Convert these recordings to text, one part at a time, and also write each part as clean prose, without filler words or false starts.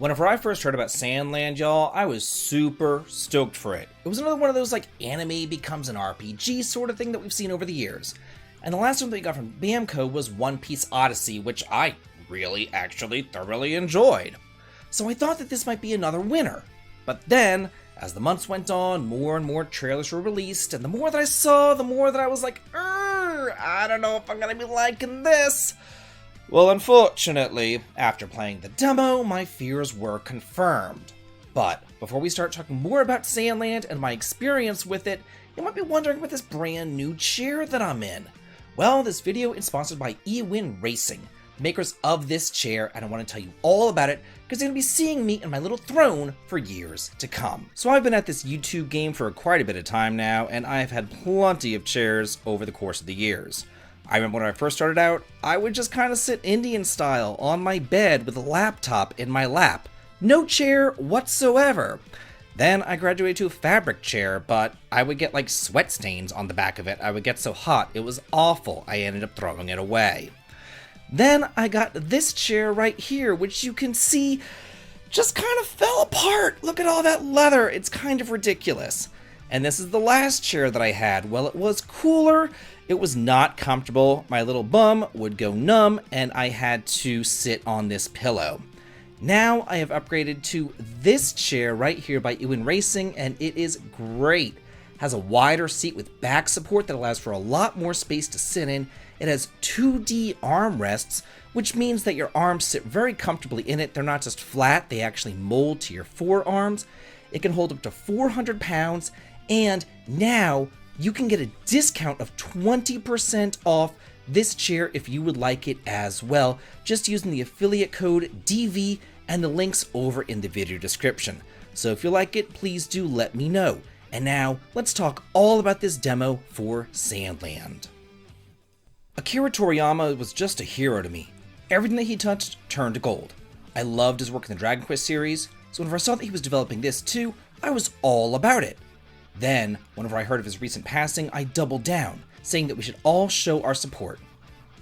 Whenever I first heard about SandLand, y'all, I was super stoked for it. It was another one of those like anime becomes an RPG sort of thing that we've seen over the years. And the last one that we got from Bamco was One Piece Odyssey, which I really actually thoroughly enjoyed. So I thought that this might be another winner. But then, as the months went on, more and more trailers were released, and the more that I saw, the more that I was like, I don't know if I'm gonna be liking this. Well, unfortunately, after playing the demo, my fears were confirmed. But before we start talking more about SandLand and my experience with it, you might be wondering about this brand new chair that I'm in. Well, this video is sponsored by W Racing, makers of this chair, and I want to tell you all about it because you're going to be seeing me in my little throne for years to come. So I've been at this YouTube game for quite a bit of time now, and I've had plenty of chairs over the course of the years. I remember when I first started out, I would just kind of sit Indian style on my bed with a laptop in my lap. No chair whatsoever. Then I graduated to a fabric chair, but I would get like sweat stains on the back of it. I would get so hot, it was awful. I ended up throwing it away. Then I got this chair right here, which you can see just kind of fell apart. Look at all that leather. It's kind of ridiculous. And this is the last chair that I had. Well, it was cooler. It was not comfortable. My little bum would go numb, and I had to sit on this pillow. Now I have upgraded to this chair right here by W Racing, and it is great. Has a wider seat with back support that allows for a lot more space to sit in. It has 2D armrests, which means that your arms sit very comfortably in it. They're not just flat, they actually mold to your forearms. It can hold up to 400 pounds, and now you can get a discount of 20% off this chair if you would like it as well, just using the affiliate code DV and the links over in the video description. So if you like it, please do let me know. And now, let's talk all about this demo for SandLand. Akira Toriyama was just a hero to me. Everything that he touched turned to gold. I loved his work in the Dragon Quest series, so whenever I saw that he was developing this too, I was all about it. Then, whenever I heard of his recent passing, I doubled down, saying that we should all show our support.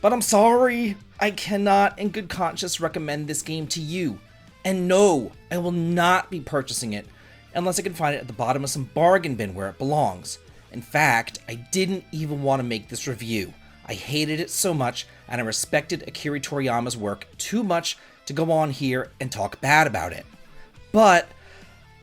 But I'm sorry, I cannot in good conscience recommend this game to you. And no, I will not be purchasing it unless I can find it at the bottom of some bargain bin where it belongs. In fact, I didn't even want to make this review. I hated it so much, and I respected Akira Toriyama's work too much to go on here and talk bad about it. But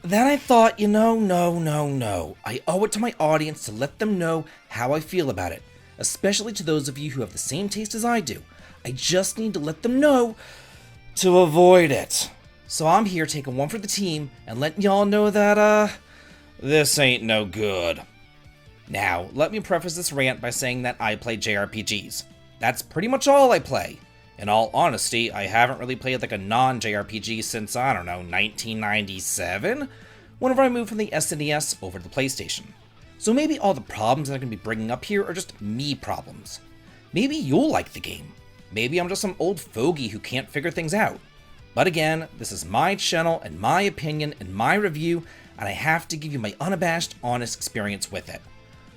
then I thought, no. I owe it to my audience to let them know how I feel about it, especially to those of you who have the same taste as I do. I just need to let them know to avoid it. So I'm here taking one for the team and letting y'all know that, this ain't no good. Now, let me preface this rant by saying that I play JRPGs. That's pretty much all I play. In all honesty, I haven't really played like a non-JRPG since, 1997? Whenever I moved from the SNES over to the PlayStation. So maybe all the problems that I'm going to be bringing up here are just me problems. Maybe you'll like the game. Maybe I'm just some old fogey who can't figure things out. But again, this is my channel and my opinion and my review, and I have to give you my unabashed, honest experience with it.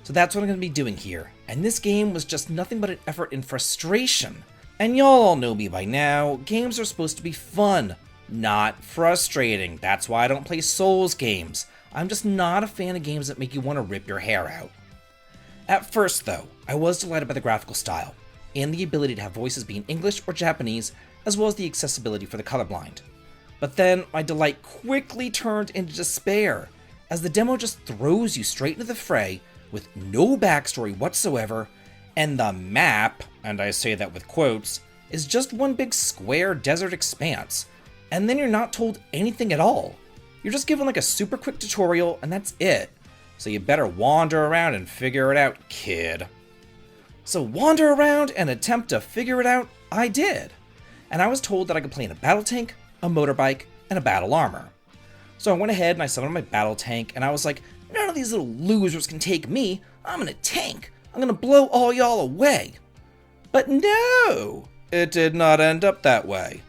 So that's what I'm going to be doing here. And this game was just nothing but an effort in frustration. And y'all all know me by now, games are supposed to be fun, not frustrating. That's why I don't play Souls games. I'm just not a fan of games that make you want to rip your hair out. At first though, I was delighted by the graphical style, and the ability to have voices be in English or Japanese, as well as the accessibility for the colorblind. But then my delight quickly turned into despair, as the demo just throws you straight into the fray with no backstory whatsoever, and the map, and I say that with quotes, is just one big square desert expanse, and then you're not told anything at all. You're just given like a super quick tutorial, and that's it. So you better wander around and figure it out, kid. So wander around and attempt to figure it out, I did. And I was told that I could play in a battle tank, a motorbike, and a battle armor. So I went ahead and I summoned my battle tank, and I was like, none of these little losers can take me. I'm in a tank. I'm gonna blow all y'all away. But no, it did not end up that way.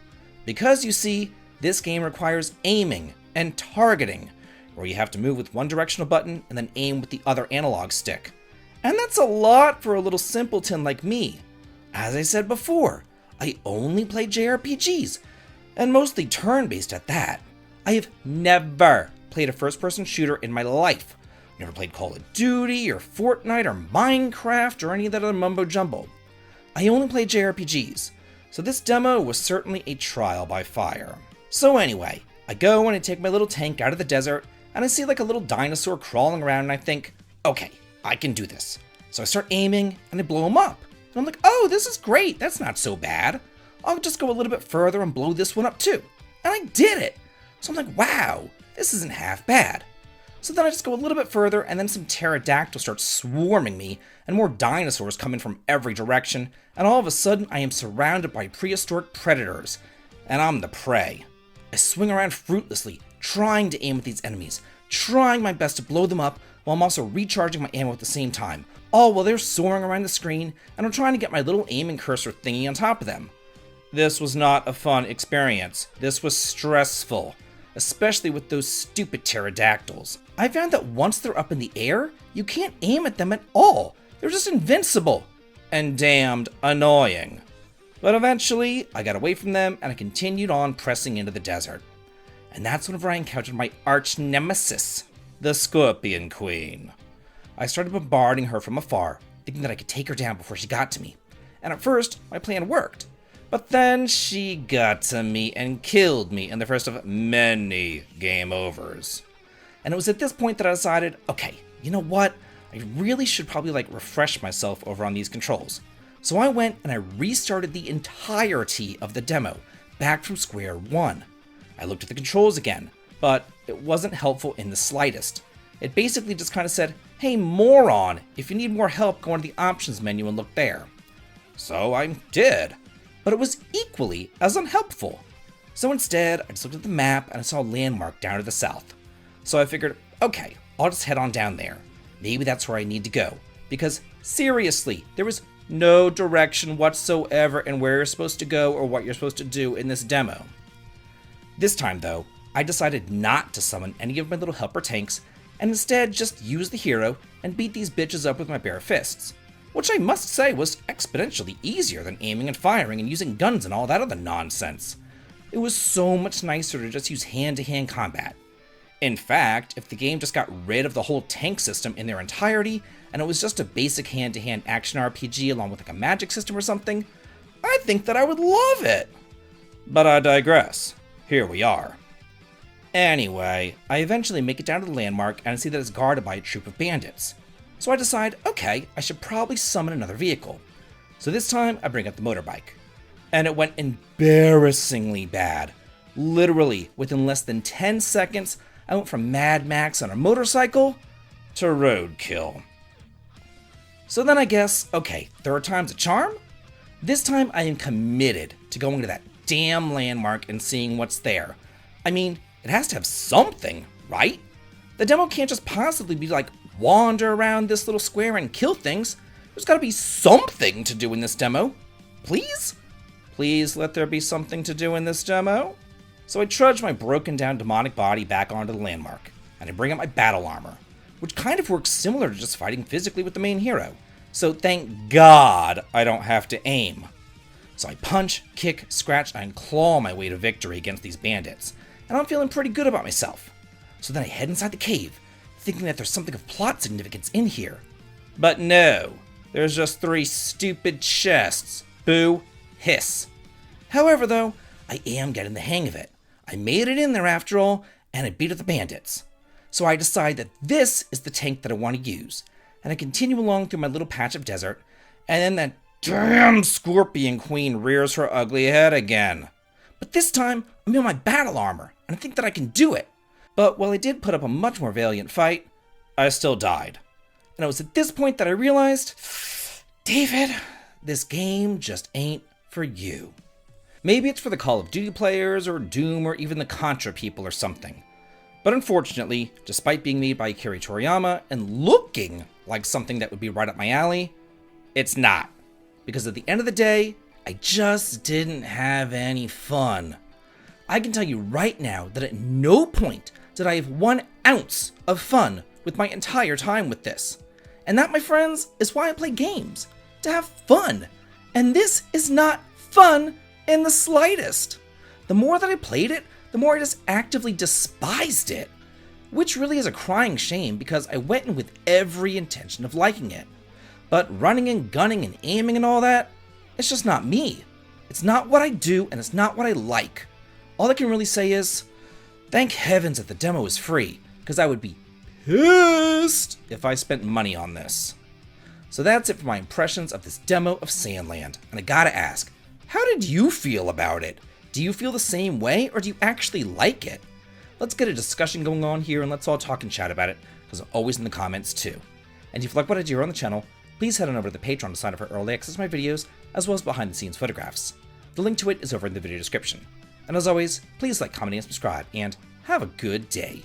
Because you see, this game requires aiming and targeting, where you have to move with one directional button and then aim with the other analog stick. And that's a lot for a little simpleton like me. As I said before, I only play JRPGs. and mostly turn-based at that. I have never played a first-person shooter in my life. Never played Call of Duty or Fortnite or Minecraft or any of that other mumbo-jumbo. I only play JRPGs, so this demo was certainly a trial by fire. So anyway, I go and I take my little tank out of the desert, and I see like a little dinosaur crawling around, and I think, okay, I can do this. So I start aiming, and I blow him up. And I'm like, oh, this is great, that's not so bad. I'll just go a little bit further and blow this one up too. And I did it! So I'm like, wow, this isn't half bad. So then I just go a little bit further, and then some pterodactyls start swarming me, and more dinosaurs come in from every direction, and all of a sudden I am surrounded by prehistoric predators, and I'm the prey. I swing around fruitlessly, trying to aim at these enemies, trying my best to blow them up, while I'm also recharging my ammo at the same time, all while they're soaring around the screen, and I'm trying to get my little aiming cursor thingy on top of them. This was not a fun experience. This was stressful, especially with those stupid pterodactyls. I found that once they're up in the air, you can't aim at them at all. They're just invincible and damned annoying. But eventually, I got away from them and I continued on pressing into the desert. And that's whenever I encountered my arch nemesis, the Scorpion Queen. I started bombarding her from afar, thinking that I could take her down before she got to me. And at first, my plan worked. But then she got to me and killed me in the first of many game overs. And it was at this point that I decided, okay, you know what? I really should probably refresh myself over on these controls. So I went and I restarted the entirety of the demo, back from square one. I looked at the controls again, but it wasn't helpful in the slightest. It basically just kind of said, hey moron, if you need more help, go into the options menu and look there. So I did. But it was equally as unhelpful. So instead, I just looked at the map and I saw a landmark down to the south. So I figured, okay, I'll just head on down there. Maybe that's where I need to go. Because seriously, there was no direction whatsoever in where you're supposed to go or what you're supposed to do in this demo. This time though, I decided not to summon any of my little helper tanks and instead just use the hero and beat these bitches up with my bare fists. Which I must say was exponentially easier than aiming and firing and using guns and all that other nonsense. It was so much nicer to just use hand-to-hand combat. In fact, if the game just got rid of the whole tank system in their entirety, and it was just a basic hand-to-hand action RPG along with a magic system or something, I think that I would love it. But I digress. Here we are. Anyway, I eventually make it down to the landmark and I see that it's guarded by a troop of bandits. So I decide, okay, I should probably summon another vehicle. So this time, I bring up the motorbike. And it went embarrassingly bad. Literally, within less than 10 seconds, I went from Mad Max on a motorcycle to roadkill. So then I guess, okay, third time's a charm? This time I am committed to going to that damn landmark and seeing what's there. I mean, it has to have something, right? The demo can't just possibly be wander around this little square and kill things. There's gotta be something to do in this demo. Please? Please let there be something to do in this demo? So I trudge my broken down demonic body back onto the landmark, and I bring out my battle armor, which kind of works similar to just fighting physically with the main hero. So thank God I don't have to aim. So I punch, kick, scratch, and claw my way to victory against these bandits, and I'm feeling pretty good about myself. So then I head inside the cave, thinking that there's something of plot significance in here. But no, there's just 3 stupid chests. Boo, hiss. However though, I am getting the hang of it. I made it in there after all, and I beat up the bandits. So I decide that this is the tank that I want to use, and I continue along through my little patch of desert, and then that damn Scorpion Queen rears her ugly head again. But this time, I'm in my battle armor, and I think that I can do it. But while I did put up a much more valiant fight, I still died. And it was at this point that I realized, David, this game just ain't for you. Maybe it's for the Call of Duty players, or Doom, or even the Contra people or something. But unfortunately, despite being made by Akira Toriyama and looking like something that would be right up my alley, it's not. Because at the end of the day, I just didn't have any fun. I can tell you right now that at no point did I have 1 ounce of fun with my entire time with this. And that, my friends, is why I play games. To have fun. And this is not fun in the slightest. the more that I played it, the more I just actively despised it. Which really is a crying shame because I went in with every intention of liking it. But running and gunning and aiming and all that, it's just not me. It's not what I do and it's not what I like. All I can really say is, thank heavens that the demo is free, because I would be pissed if I spent money on this. So that's it for my impressions of this demo of SandLand, and I gotta ask, how did you feel about it? Do you feel the same way, or do you actually like it? Let's get a discussion going on here and let's all talk and chat about it, because I'm always in the comments too. And if you like what I do here on the channel, please head on over to the Patreon to sign up for early access to my videos, as well as behind the scenes photographs. The link to it is over in the video description. And as always, please like, comment, and subscribe, and have a good day.